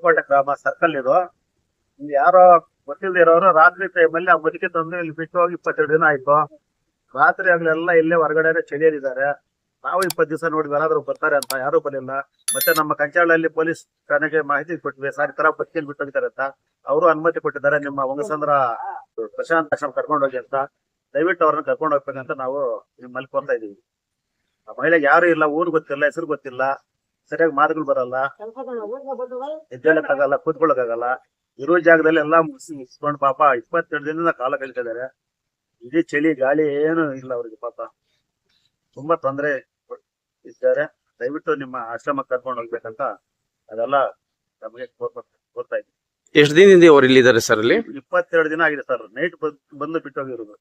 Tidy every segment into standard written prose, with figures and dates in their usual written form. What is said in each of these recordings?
ಕೋಟೆ ಗ್ರಾಮ ಸರ್ಕಲ್ ಇದು. ಯಾರೋ ಗೊತ್ತಿಲ್ಲದೆ ಇರೋರು ರಾತ್ರಿ ಟೈಮಲ್ಲಿ ಆ ಬದುಕಿ ತಂದು ಇಲ್ಲಿ ಬಿಟ್ಟು ಹೋಗಿ 22 ದಿನ ಆಯ್ತು. ರಾತ್ರಿ ಆಗ್ಲೆಲ್ಲ ಇಲ್ಲೇ ಹೊರಗಡೆ ಚಳಿಯಲ್ಲಿದ್ದಾರೆ. ನಾವು 20 ದಿವಸ ನೋಡಿದ್ವಿ ಯಾರಾದ್ರೂ ಬರ್ತಾರೆ ಅಂತ, ಯಾರು ಬರಲಿಲ್ಲ. ಮತ್ತೆ ನಮ್ಮ ಕಂಚಾಳಲ್ಲಿ ಪೊಲೀಸ್ ಠಾಣೆಗೆ ಮಾಹಿತಿ ಕೊಟ್ಟಿವಿ, ಸರ್ ಈ ತರ ಬದುಕಿಯಲ್ಲಿ ಬಿಟ್ಟು ಹೋಗಿದ್ದಾರೆ ಅಂತ. ಅವರು ಅನುಮತಿ ಕೊಟ್ಟಿದ್ದಾರೆ, ನಿಮ್ಮ ಹೊಂಗಸಂದ್ರ ಪ್ರಶಾಂತ್ ಆಶ್ರಮ ಕರ್ಕೊಂಡು ಹೋಗಿ ಅಂತ. ದಯವಿಟ್ಟು ಅವ್ರನ್ನ ಕರ್ಕೊಂಡು ಹೋಗ್ಬೇಕಂತ ನಾವು ನಿಮ್ಮಲ್ಲಿ ಕೋರ್ತಾ ಇದೀವಿ. ಆ ಮಹಿಳೆಗೆ ಯಾರು ಇಲ್ಲ, ಊರು ಗೊತ್ತಿಲ್ಲ, ಹೆಸರು ಗೊತ್ತಿಲ್ಲ, ಸರಿಯಾಗಿ ಮಾತುಗಳು ಬರಲ್ಲ, ಎದ್ದೇಳಕ್ಕಾಗಲ್ಲ, ಕೂತ್ಕೊಳ್ಳಕ್ಕಾಗಲ್ಲ. ಇರೋ ಜಾಗದಲ್ಲಿ ಎಲ್ಲಾ ಮುಗಿಸ್ಕೊಂಡು ಪಾಪ 22 ದಿನದಿಂದ ಕಾಲ ಕಳೀತಿದ್ದಾರೆ. ಇಡೀ ಚಳಿ ಗಾಳಿ ಏನು ಇಲ್ಲ ಅವ್ರಿಗೆ, ಪಾಪ ತುಂಬಾ ತೊಂದರೆ ಇದ್ದಾರೆ. ದಯವಿಟ್ಟು ನಿಮ್ಮ ಆಶ್ರಮಕ್ಕೆ ಕರ್ಕೊಂಡು ಹೋಗ್ಬೇಕಂತ ಅದೆಲ್ಲ ನಮಗೆ ಕೋರ್ತಾ ಇದ್ದೀವಿ. ಎಷ್ಟು ದಿನದಿಂದ ಅವ್ರು ಇಲ್ಲಿದ್ದಾರೆ ಸರ್? ಅಲ್ಲಿ 22 ದಿನ ಆಗಿದೆ ಸರ್. ನೈಟ್ ಬಂದು ಬಿಟ್ಟು ಹೋಗಿರೋದು.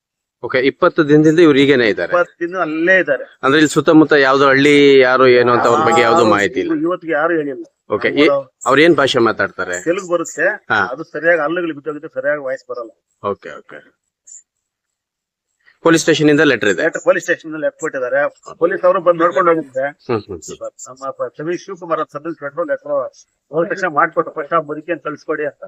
ಓಕೆ, 20 ದಿನದಿಂದ ಇವ್ರು ಈಗೇನೆ ಇದ್ದಾರೆ? 20 ದಿನ ಅಲ್ಲೇ ಇದ್ದಾರೆ. ಅಂದ್ರೆ ಇಲ್ಲಿ ಸುತ್ತಮುತ್ತ ಯಾವ್ದು ಹಳ್ಳಿ ಯಾರು ಏನು ಅಂತ ಅವ್ರ ಬಗ್ಗೆ ಯಾವ್ದು ಮಾಹಿತಿ ಇಲ್ಲ? ಇವತ್ತಿಗೆ ಯಾರು ಹೇಳಿಲ್ಲ. ಓಕೆ, ಅವ್ರ ಏನ್ ಭಾಷೆ ಮಾತಾಡ್ತಾರೆ? ತೆಲುಗು ಬರುತ್ತೆ, ಅದು ಸರಿಯಾಗಿ ಹಲ್ಲುಗಳು ಬಿಟ್ಟೋಗಿದ್ರೆ ಸರಿಯಾಗಿ ವಾಯ್ಸ್ ಬರಲ್ಲ. Okay okay. ಪೊಲೀಸ್ ಸ್ಟೇಷನ್ ಇಂದ ಲೆಟರ್ ಇದೆ? ಪೊಲೀಸ್ ಸ್ಟೇಷನ್ ಲೆಟರ್ ಕೊಟ್ಟಿದ್ದಾರೆ. ಪೊಲೀಸ್ ಅವರು ಬಂದು ನೋಡ್ಕೊಂಡು ಹೋಗಿದ್ದೆ. ನಮ್ಮ ಸವಿ ಶಿವಕುಮಾರ್ ಸಬ್ ಇನ್ಸ್ಪೆಕ್ಟರ್ ಲೆಟರ್ ಹೋದ ತಕ್ಷಣ ಮಾಡ್ಕೊಟ್ಟು ಫಸ್ಟ್ ಆ ಬದುಕಿ ಅಂತ ಕಳ್ಸ್ಕೊಡಿ ಅಂತ.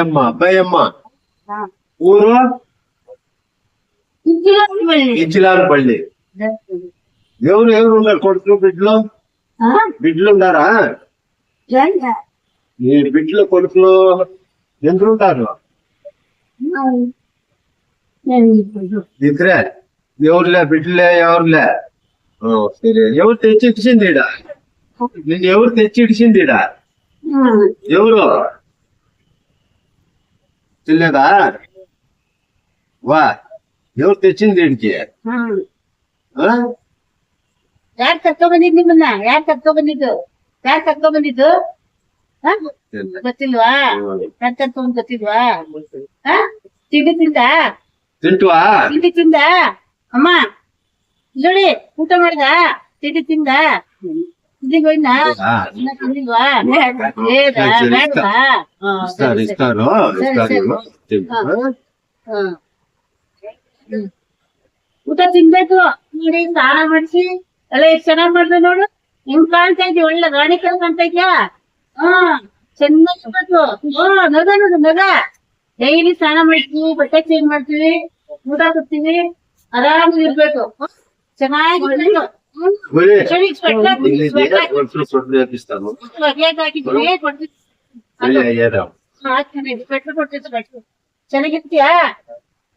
ಅಬ್ಬಯ್ಯಮ್ಮ ಊರು ఇచ్చిలారపల్లి. ఎవరు ఉన్నారు కొడుకు బిడ్డలు? బిడ్డలు ఉన్నారా? ఈ బిడ్డలు కొడుకులు ఎందరు ఉంటారు? ఇద్దరే. ఎవరులే బిడ్డలే? ఎవరులే? సరే. ఎవరు తెచ్చి ఇచ్చింది ఈడ? నిన్ను ఎవరు తెచ్చి ఇడిచింది ఈడ? ఎవరు తెలియదా? వా, ఎవరు తెచ్చింది వీడికి? ಯಾರು ಕರ್ಕೊಂಡ್ಬಂದಿದ್ ನಿಮ್ಮನ್ನ? ಯಾರು ಕರ್ಕೊಂಡ್ಬಂದಿದ್ದು? ಯಾರು ಕರ್ಕೊಂಡ್ಬಂದಿದ್ದು ಗೊತ್ತಿಲ್ವಾ? ಯಾರು ಕರ್ಕೊಂಡ್ ಗೊತ್ತಿಲ್ವಾ? ತಿಂಡಿ ತಿಂಟುವಾ? ತಿಂಡಿ ತಿಂದ? ಅಮ್ಮ ನೋಡಿ, ಊಟ ಮಾಡ್ದ? ತಿಂಡಿ ತಿಂದ? ಇಲ್ಲಿಗೆ ಹೋಯ್ನಾ? ಇನ್ನ ತಿಂದಿಲ್ವಾ? ಬೇಡವಾ? ಊಟ ತಿನ್ಬೇಕು ನೋಡಿ. ಸ್ನಾನ ಮಾಡಿಸಿ ಎಲ್ಲ ಎಷ್ಟು ಚೆನ್ನಾಗ್ ಮಾಡ್ದೆ ನೋಡು. ಹಿಂಗ್ ಕಾಣ್ತಾ ಇದ್ವಿ, ಒಳ್ಳೆ ರಾಣಿ ಕಾಣ್ತಾ ಇದ್ಯಾ? ಚೆನ್ನಾಗಿರ್ಬೇಕು. ನಗ ನೋಡು, ನಗ. ಡೈಲಿ ಸ್ನಾನ ಮಾಡ್ತೀವಿ, ಬಟ್ಟೆ ಚೇಂಜ್ ಮಾಡ್ತೀವಿ, ಊಟ ಕೊಡ್ತೀವಿ, ಆರಾಮಾಗಿರ್ಬೇಕು, ಚೆನ್ನಾಗಿರ್ಬೇಕು. ಚೆನ್ನಾಗಿರ್ತೀಯಾ?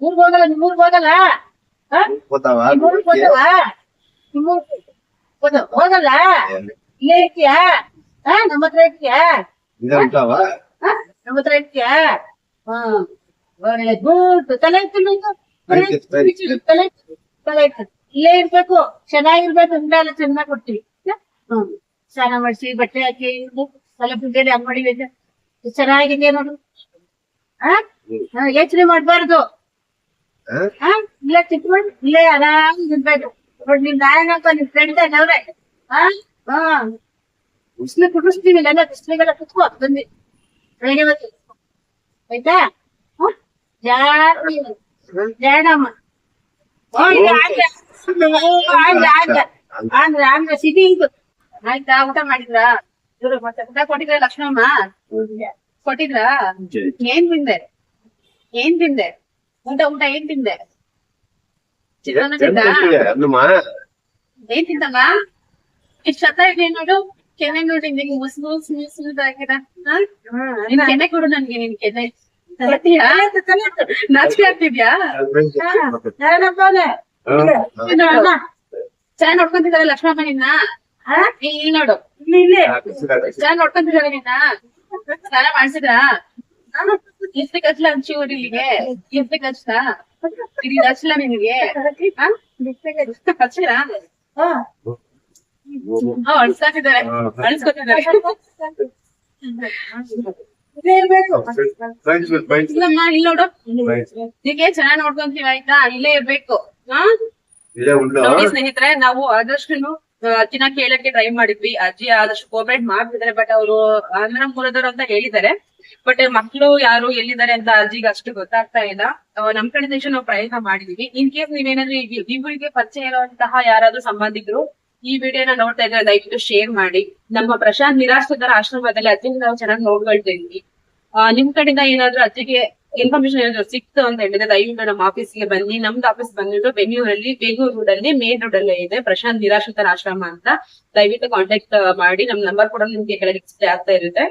ಊರ್ಗ್ ಹೋಗಲ್ಲ? ನಿಮ್ಮೂರ್ಗ್ ಹೋಗಲ್ಲ? ಹೋಗಲ್ಲ? ಇಲ್ಲೇ ಇರ್ತೀಯಾ? ನಮ್ಮ ಹತ್ರ ಇರ್ತೀಯಾ? ನಮ್ಮ ಹತ್ರ ಇರ್ತೀಯಾ? ಒಳ್ಳೆ ಗುಡ್. ತಲೆ ತಲೆ ಇಲ್ಲೇ ಇರ್ಬೇಕು, ಚೆನ್ನಾಗಿರ್ಬೇಕು. ಊಟ ಎಲ್ಲ ಚೆನ್ನಾಗ್ ಕೊಡ್ತೀವಿ. ಸ್ನಾನ ಮಾಡಿಸಿ, ಬಟ್ಟೆ ಹಾಕಿ, ತಲೆ ಪುಂಜಲಿ ಹಂಗ್ ಮಾಡಿಬೇಕು. ಚೆನ್ನಾಗಿದೆ ನೋಡು. ಯೋಚನೆ ಮಾಡ್ಬಾರ್ದು. ಇಲ್ಲೇ ಚಿಕ್ಕಮಂಡ್, ಇಲ್ಲೇ ಆರಾಮ್ ಇರ್ಬೇಕು. ನಿಮ್ ನಾರಾಯಣಪ್ಪ ನಿಮ್ ಫ್ರೆಂಡ್ ಅವ್ರೆ. ಬಿಸ್ಲು ಕುಡಿಸ್ತೀವಿ, ಎಲ್ಲ ಬಿಸ್ಲಿಗೆಲ್ಲ ಕುತ್ಕೋ ಬಂದಿ ಬೆಳಿಗ್ಗೆ ಹೊತ್ತು, ಆಯ್ತಾ? ಜಾಡಮ್ಮ ಆಂಧ್ರ ಸಿಟಿ ಇದು ಆಯ್ತಾ. ಊಟ ಮಾಡಿದ್ರಾ? ಇವ್ರು ಮತ್ತೆ ಊಟ ಕೊಟ್ಟಿದ್ರ ಲಕ್ಷ್ಮಮ್ಮ? ಕೊಟ್ಟಿದ್ರ? ಏನ್ ತಿಂದೆ? ಏನ್ ತಿಂದೆ? ಊಟ ಏನ್ ತಿಂದೆ? ಚಿತ್ರಾನ್ನ ತಿಂದ? ಏನ್ ತಿಂದಮ್ಮ? ಇಷ್ಟ ಶತ ಇದೆ ನೋಡು. ಕೆನೆ ನೋಡಿ ನಿಂಗೆ ಮುಸ್ದಾಗಿದ. ನಿನ್ ಕೆನೆ ಕೊಡು ನನ್ಗೆ. ನಿನ್ ಕೆನೆ ನಾಚಿಕೆ ಆಗ್ತಿದ್ಯಾ? ಚೆನ್ನಾಗ್ ನೋಡ್ಕೊಂತಿದಾರೆ ಲಕ್ಷ್ಮಮ್ಮ ನಿನ್ನ. ಇಲ್ಲಿ ನೋಡು, ಚೆನ್ನಾಗ್ ನೋಡ್ಕೊಂತಿದಾರೆ ನಿನ್ನ. ಸ್ನಾನ ಮಾಡ್ಸಿದ್ರ? ಲಿಪ್ಸ್ಟಿಕ್ ಹಚ್ಲ ಒಂಚೂರು ಇಲ್ಲಿಗೆ. ಲಿಪ್ಸ್ಟಿಕ್ ಹಚ್ತಾ? ಇದು ಹಚ್ಲ ನಿನಗೆ? ಹಚ್ಚಿರಾ? ಅಳ್ಸ್ಕೊತಿದ್ದಾರೆ. ಇಲ್ಲಮ್ಮ ಇಲ್ಲಿ ನೋಡು, ನಿಗೆ ಚೆನ್ನಾಗ್ ನೋಡ್ಕೊಂತೀವಿ ಆಯ್ತಾ. ಇಲ್ಲೇ ಇರ್ಬೇಕು. ನೋಡಿ ಸ್ನೇಹಿತರೆ, ನಾವು ಆದಷ್ಟು ಅಜ್ಜಿನ ಕೇಳಕ್ಕೆ ಟ್ರೈ ಮಾಡಿದ್ವಿ. ಅಜ್ಜಿ ಆದಷ್ಟು ಕೋಆಪರೇಟ್ ಮಾಡ್ತಿದ್ದಾರೆ. ಬಟ್ ಅವರು ಆಂಧ್ರ ಮೂಲದವರು ಅಂತ ಹೇಳಿದ್ದಾರೆ. ಬಟ್ ಮಕ್ಳು ಯಾರು ಎಲ್ಲಿದ್ದಾರೆ ಅಂತ ಅಜ್ಜಿಗೆ ಅಷ್ಟು ಗೊತ್ತಾಗ್ತಾ ಇಲ್ಲ. ನಮ್ ಕಡೆ ನಾವು ಪ್ರಯತ್ನ ಮಾಡಿದೀವಿ. ಇನ್ ಕೇಸ್ ನೀವೇನಾದ್ರೂ ಇಬ್ಬರಿಗೆ ಪರಿಚಯ ಇರುವಂತಹ ಯಾರಾದ್ರೂ ಸಂಬಂಧಿಕರು ಈ ವಿಡಿಯೋನ ನೋಡ್ತಾ ಇದ್ರೆ ದಯವಿಟ್ಟು ಶೇರ್ ಮಾಡಿ. ನಮ್ಮ ಪ್ರಶಾಂತ್ ನಿರಾಶ್ರಿತರ ಆಶ್ರಮದಲ್ಲಿ ಅಜ್ಜಿಗೆ ನಾವು ಚೆನ್ನಾಗಿ ನೋಡ್ಕೊಳ್ತೀವಿ. ನಿಮ್ ಕಡೆಯಿಂದ ಏನಾದ್ರು ಅಜ್ಜಿಗೆ ಇನ್ಫಾರ್ಮೇಶನ್ ಏನಾದ್ರು ಸಿಕ್ತು ಅಂತ ಹೇಳಿದ್ರೆ ದಯವಿಟ್ಟು ನಮ್ಮ ಆಫೀಸ್ಗೆ ಬನ್ನಿ. ನಮ್ದು ಆಫೀಸ್ ಬಂದ್ಬಿಟ್ಟು ಬೇಗೂರು ರೋಡ್ ಅಲ್ಲಿ ಮೇನ್ ರೋಡ್ ಅಲ್ಲೇ ಇದೆ ಪ್ರಶಾಂತ್ ನಿರಾಶ್ರಿತರ ಆಶ್ರಮ ಅಂತ. ದಯವಿಟ್ಟು ಕಾಂಟ್ಯಾಕ್ಟ್ ಮಾಡಿ. ನಮ್ ನಂಬರ್ ಕೂಡ ನಿಮ್ಗೆ ಕೆಳಗೆ ಡಿಸ್ಪ್ಲೇ ಆಗ್ತಾ ಇರುತ್ತೆ.